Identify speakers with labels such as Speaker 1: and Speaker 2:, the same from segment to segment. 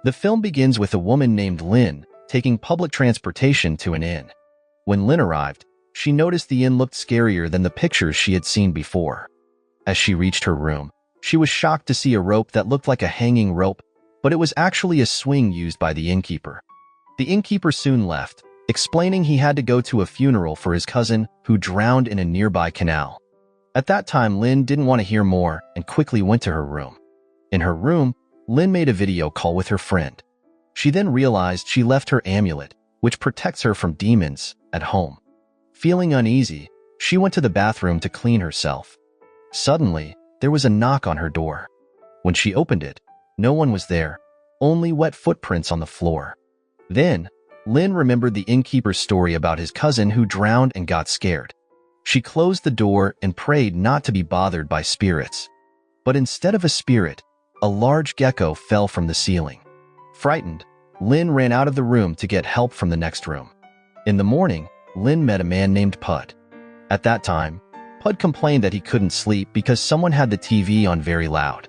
Speaker 1: The film begins with a woman named Lynn taking public transportation to an inn. When Lynn arrived, she noticed the inn looked scarier than the pictures she had seen before. As she reached her room, she was shocked to see a rope that looked like a hanging rope, but it was actually a swing used by the innkeeper. The innkeeper soon left, explaining he had to go to a funeral for his cousin who drowned in a nearby canal. At that time, Lynn didn't want to hear more and quickly went to her room. In her room, Lynn made a video call with her friend. She then realized she left her amulet, which protects her from demons, at home. Feeling uneasy, she went to the bathroom to clean herself. Suddenly, there was a knock on her door. When she opened it, no one was there, only wet footprints on the floor. Then, Lynn remembered the innkeeper's story about his cousin who drowned and got scared. She closed the door and prayed not to be bothered by spirits. But instead of a spirit, a large gecko fell from the ceiling. Frightened, Lynn ran out of the room to get help from the next room. In the morning, Lynn met a man named Pud. At that time, Pud complained that he couldn't sleep because someone had the TV on very loud.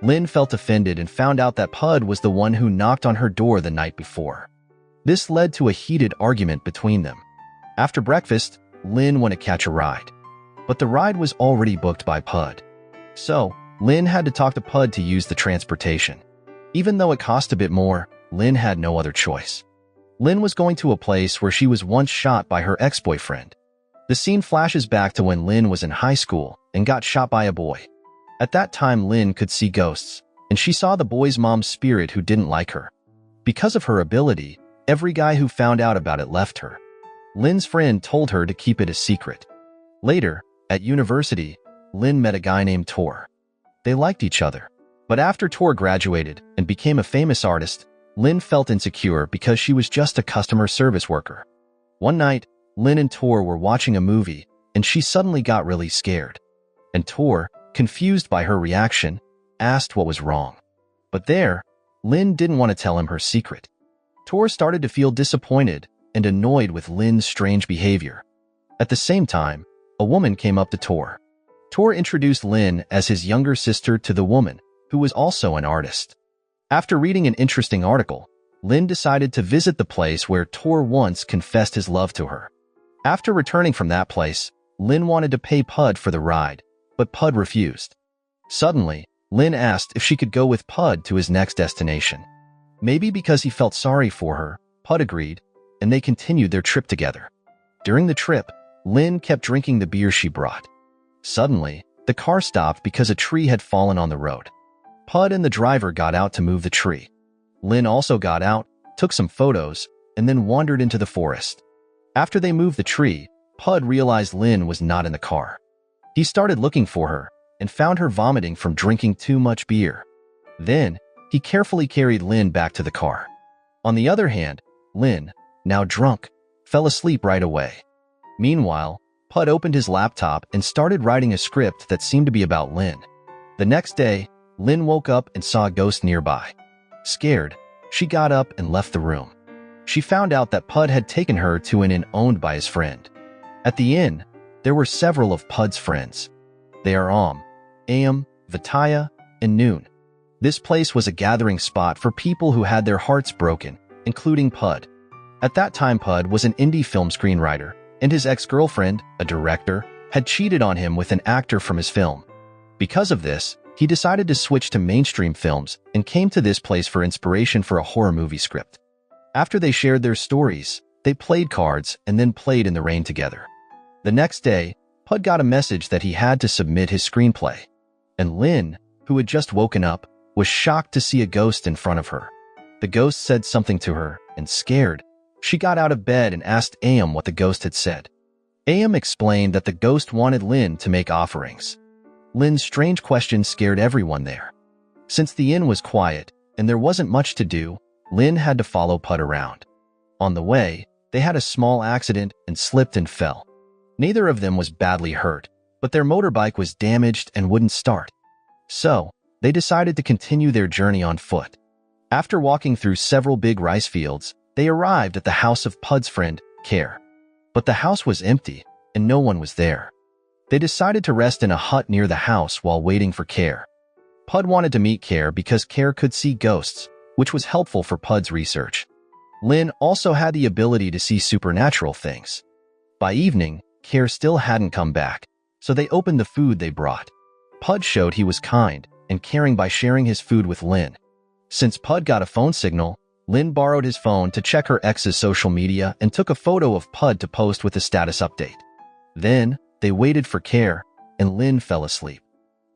Speaker 1: Lynn felt offended and found out that Pud was the one who knocked on her door the night before. This led to a heated argument between them. After breakfast, Lynn went to catch a ride. But the ride was already booked by Pud. So, Lynn had to talk to Pud to use the transportation. Even though it cost a bit more, Lynn had no other choice. Lynn was going to a place where she was once shot by her ex-boyfriend. The scene flashes back to when Lynn was in high school and got shot by a boy. At that time, Lynn could see ghosts, and she saw the boy's mom's spirit who didn't like her. Because of her ability, every guy who found out about it left her. Lynn's friend told her to keep it a secret. Later, at university, Lynn met a guy named Tor. They liked each other. But after Tor graduated and became a famous artist, Lynn felt insecure because she was just a customer service worker. One night, Lynn and Tor were watching a movie, and she suddenly got really scared. And Tor, confused by her reaction, asked what was wrong. But there, Lynn didn't want to tell him her secret. Tor started to feel disappointed and annoyed with Lynn's strange behavior. At the same time, a woman came up to Tor. Tor introduced Lynn as his younger sister to the woman, who was also an artist. After reading an interesting article, Lynn decided to visit the place where Tor once confessed his love to her. After returning from that place, Lynn wanted to pay Pud for the ride, but Pud refused. Suddenly, Lynn asked if she could go with Pud to his next destination. Maybe because he felt sorry for her, Pud agreed, and they continued their trip together. During the trip, Lynn kept drinking the beer she brought. Suddenly, the car stopped because a tree had fallen on the road. Pud and the driver got out to move the tree. Lynn also got out, took some photos, and then wandered into the forest. After they moved the tree, Pud realized Lynn was not in the car. He started looking for her and found her vomiting from drinking too much beer. Then, he carefully carried Lynn back to the car. On the other hand, Lynn, now drunk, fell asleep right away. Meanwhile, Pud opened his laptop and started writing a script that seemed to be about Lynn. The next day, Lynn woke up and saw a ghost nearby. Scared, she got up and left the room. She found out that Pud had taken her to an inn owned by his friend. At the inn, there were several of Pud's friends. They are Am, Vitaya, and Noon. This place was a gathering spot for people who had their hearts broken, including Pud. At that time, Pud was an indie film screenwriter, and his ex-girlfriend, a director, had cheated on him with an actor from his film. Because of this, he decided to switch to mainstream films and came to this place for inspiration for a horror movie script. After they shared their stories, they played cards and then played in the rain together. The next day, Pud got a message that he had to submit his screenplay. And Lynn, who had just woken up, was shocked to see a ghost in front of her. The ghost said something to her, and scared, she got out of bed and asked Am what the ghost had said. Am explained that the ghost wanted Lynn to make offerings. Lynn's strange question scared everyone there. Since the inn was quiet and there wasn't much to do, Lynn had to follow Pud around. On the way, they had a small accident and slipped and fell. Neither of them was badly hurt, but their motorbike was damaged and wouldn't start. So, they decided to continue their journey on foot. After walking through several big rice fields, they arrived at the house of Pud's friend, Care. But the house was empty, and no one was there. They decided to rest in a hut near the house while waiting for Care. Pud wanted to meet Care because Care could see ghosts, which was helpful for Pud's research. Lynn also had the ability to see supernatural things. By evening, Care still hadn't come back, so they opened the food they brought. Pud showed he was kind and caring by sharing his food with Lynn. Since Pud got a phone signal, Lynn borrowed his phone to check her ex's social media and took a photo of Pud to post with a status update. Then, they waited for Care, and Lynn fell asleep.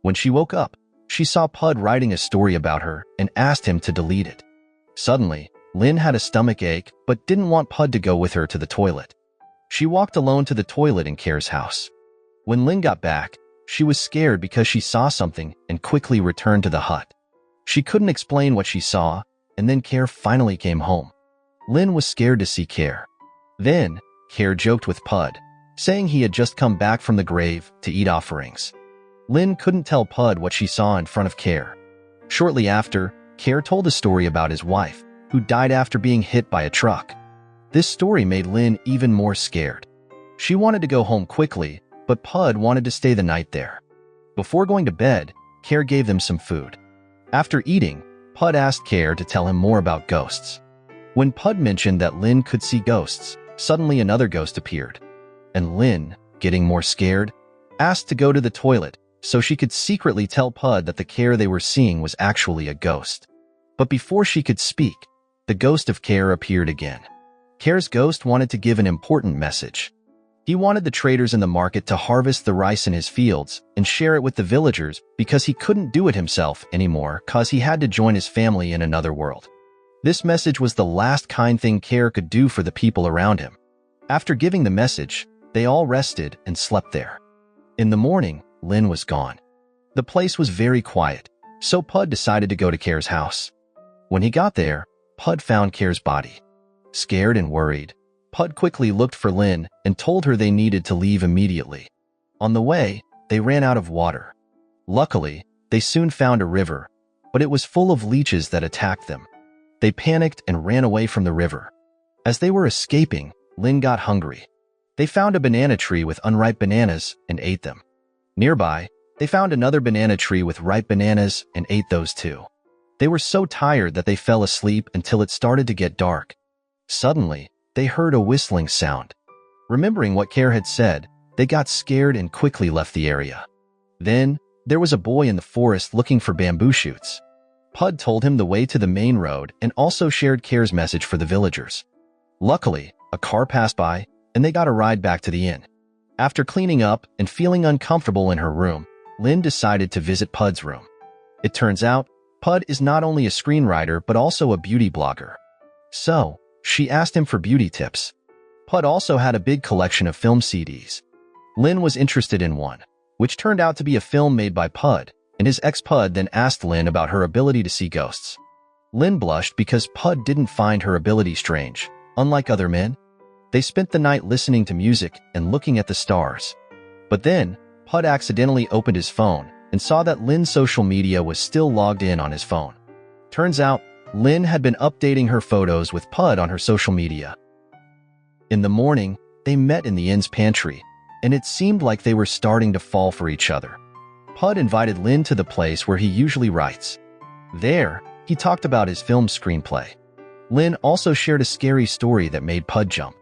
Speaker 1: When she woke up, she saw Pud writing a story about her and asked him to delete it. Suddenly, Lynn had a stomach ache but didn't want Pud to go with her to the toilet. She walked alone to the toilet in Care's house. When Lynn got back, she was scared because she saw something and quickly returned to the hut. She couldn't explain what she saw, and then Care finally came home. Lynn was scared to see Care. Then, Care joked with Pud, saying he had just come back from the grave to eat offerings. Lynn couldn't tell Pud what she saw in front of Care. Shortly after, Care told a story about his wife, who died after being hit by a truck. This story made Lynn even more scared. She wanted to go home quickly, but Pud wanted to stay the night there. Before going to bed, Care gave them some food. After eating, Pud asked Care to tell him more about ghosts. When Pud mentioned that Lynn could see ghosts, suddenly another ghost appeared. And Lynn, getting more scared, asked to go to the toilet so she could secretly tell Pud that the Care they were seeing was actually a ghost. But before she could speak, the ghost of Care appeared again. Care's ghost wanted to give an important message. He wanted the traders in the market to harvest the rice in his fields and share it with the villagers because he couldn't do it himself anymore cause he had to join his family in another world. This message was the last kind thing Care could do for the people around him. After giving the message, they all rested and slept there. In the morning, Lynn was gone. The place was very quiet, so Pud decided to go to Care's house. When he got there, Pud found Care's body. Scared and worried, Pud quickly looked for Lynn and told her they needed to leave immediately. On the way, they ran out of water. Luckily, they soon found a river, but it was full of leeches that attacked them. They panicked and ran away from the river. As they were escaping, Lynn got hungry. They found a banana tree with unripe bananas and ate them. Nearby, they found another banana tree with ripe bananas and ate those too. They were so tired that they fell asleep until it started to get dark. Suddenly, they heard a whistling sound. Remembering what Care had said, they got scared and quickly left the area. Then, there was a boy in the forest looking for bamboo shoots. Pud told him the way to the main road and also shared Care's message for the villagers. Luckily, a car passed by, and they got a ride back to the inn. After cleaning up and feeling uncomfortable in her room, Lynn decided to visit Pud's room. It turns out, Pud is not only a screenwriter but also a beauty blogger. So, she asked him for beauty tips. Pud also had a big collection of film CDs. Lynn was interested in one, which turned out to be a film made by Pud, and his ex-Pud then asked Lynn about her ability to see ghosts. Lynn blushed because Pud didn't find her ability strange, unlike other men. They spent the night listening to music and looking at the stars. But then, Pud accidentally opened his phone and saw that Lynn's social media was still logged in on his phone. Turns out, Lynn had been updating her photos with Pud on her social media. In the morning, they met in the inn's pantry, and it seemed like they were starting to fall for each other. Pud invited Lynn to the place where he usually writes. There, he talked about his film screenplay. Lynn also shared a scary story that made Pud jump.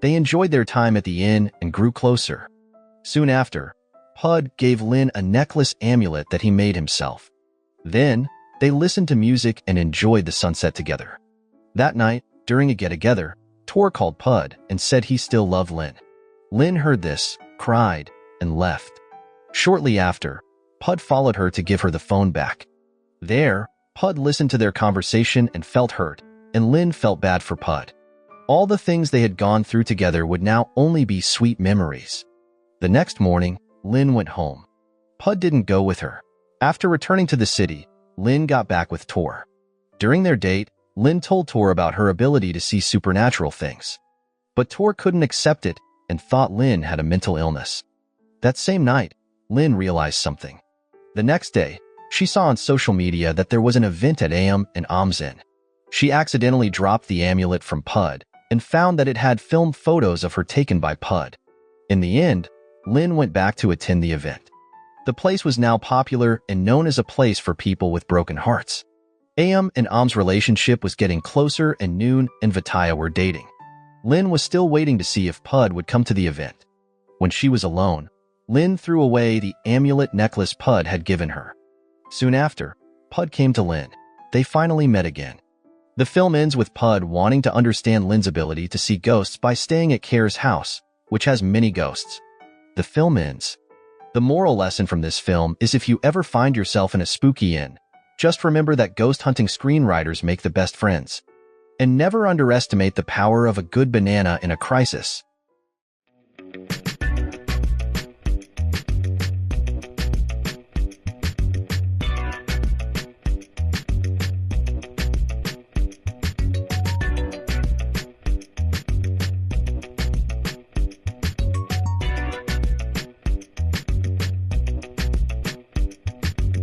Speaker 1: They enjoyed their time at the inn and grew closer. Soon after, Pud gave Lynn a necklace amulet that he made himself. Then, they listened to music and enjoyed the sunset together. That night, during a get-together, Tor called Pud and said he still loved Lynn. Lynn heard this, cried, and left. Shortly after, Pud followed her to give her the phone back. There, Pud listened to their conversation and felt hurt, and Lynn felt bad for Pud. All the things they had gone through together would now only be sweet memories. The next morning, Lynn went home. Pud didn't go with her. After returning to the city, Lynn got back with Tor. During their date, Lynn told Tor about her ability to see supernatural things. But Tor couldn't accept it and thought Lynn had a mental illness. That same night, Lynn realized something. The next day, she saw on social media that there was an event at Am and Am's Inn. She accidentally dropped the amulet from Pud and found that it had filmed photos of her taken by Pud. In the end, Lynn went back to attend the event. The place was now popular and known as a place for people with broken hearts. Am and Am's relationship was getting closer and Noon and Vitaya were dating. Lin was still waiting to see if Pud would come to the event. When she was alone, Lin threw away the amulet necklace Pud had given her. Soon after, Pud came to Lin. They finally met again. The film ends with Pud wanting to understand Lin's ability to see ghosts by staying at Kare's house, which has many ghosts. The film ends. The moral lesson from this film is if you ever find yourself in a spooky inn, just remember that ghost hunting screenwriters make the best friends. And never underestimate the power of a good banana in a crisis.